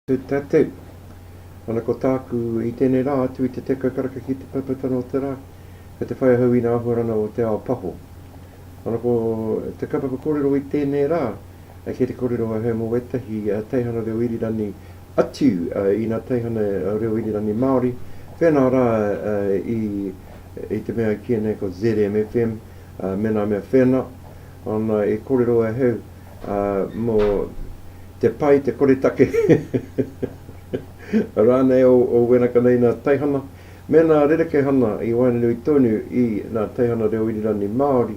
Te tātou, ana ko tāku I tēnei rā atu I te teko karaka ki te papatana o te rā, ka te whai ahau I ngā ahurana o te Ao Paho. Ana ko te kapapa korero I tēnei rā, ke te korero a hea mo wetahi teihana reo irirani atu I ngā teihana reo irirani Māori, whenā rā I te mea kia nei ko ZMFM, mena mea whena, ana e korero a hau mo te pai, te koretake, rānei o wenaka nei nā teihana, me nā rereke hana I wainanui tonu I nā teihana reo irirani Māori,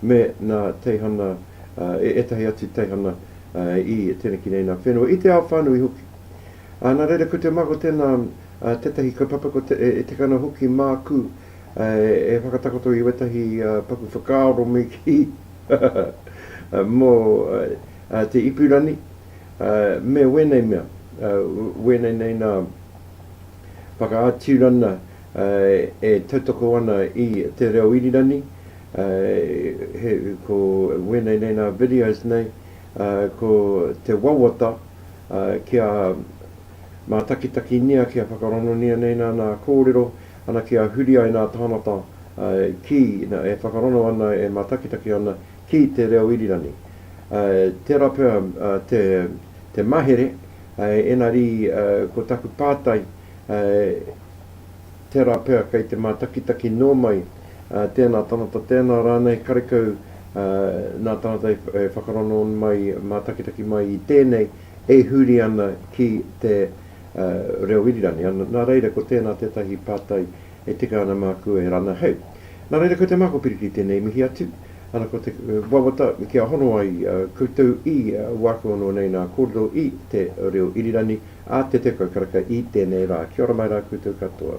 me nā teihana, etahi atu teihana I tēnā ki nei nā whenua, I te ao whānui hoki. Nā reira ko te mako tēnā tetahi kaupapa ko te kana hoki māku, e whakatakoto I wetahi paku whakaaro me ki, mō te ipurani, me wenei mea, wenei nei nā whakaaturana e tautoko ana I te reo irirani, ko wenei nei nā videos nei, ko te wawata kia mā takitaki nia kia whakarono nia nei nā kōrero, ana kia huri ai nā tānata ki e whakarono ana e mā takitaki ana ki te reo irirani. Tērā pēr te mahere, enari ko taku pātai, tērā pēr kei te mātakitaki nō mai, tēnā tanata, tēnā rānei karekau, nā tanata e whakarono mai, mātakitaki mai I tēnei, e huri ana ki te reo irirani. Nā reira ko tēnā tetahi pātai e tika ana māku e rana hau. Nā reira ko te mako piriki tēnei mihi atu. Ana ko te wawata kia hono ai koutou I wako no nei nā kōrero I te reo irirani a te teko karaka I tēnei rā. Kia ora mai rā koutou katoa.